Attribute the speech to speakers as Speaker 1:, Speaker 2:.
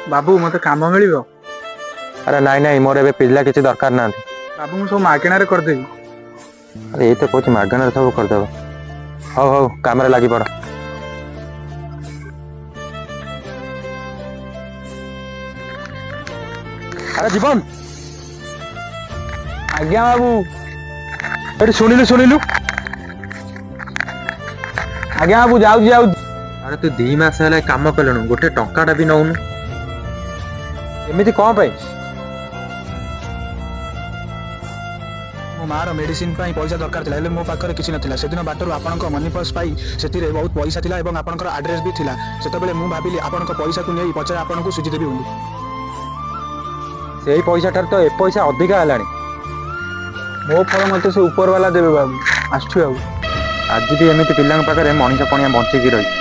Speaker 1: बाबू मत काम मिल
Speaker 2: अरे नाई नाई मोर ए पिला किसी दरकार ना।
Speaker 1: बाबू मुझे सब मागणार करदेवी।
Speaker 2: अरे ये तो कौन मागणार सब करदेव। हौ हौ काम लगी पड़। अरे जीवन
Speaker 1: आज्ञा बाबू।
Speaker 2: अरे शुणिलु शुणिलु
Speaker 1: आज्ञा बाबू जाऊ जाऊ।
Speaker 2: अरे तू 2 मास है काम कलु गोटे टंकाटा भी नौनु एमती कौन पाई?
Speaker 1: मो मार मेडिसिन पैसा दरकार था मो पाखे किसी ना से दिन बाटर आपण मनी पर्स पाई से बहुत पैसा था और आपंकर आड्रेस भी था से मुझे भाविली आपण पैसा को नहीं पचार आपको सुझीदेवी बोली
Speaker 2: से पैसा ठार तो ए पैसा अधिका है
Speaker 1: मो फल मत से ऊपर वाला देवे बाबू आसु
Speaker 2: आज भी एमती पिला पाखे मनीष पणिया बंचिकी रही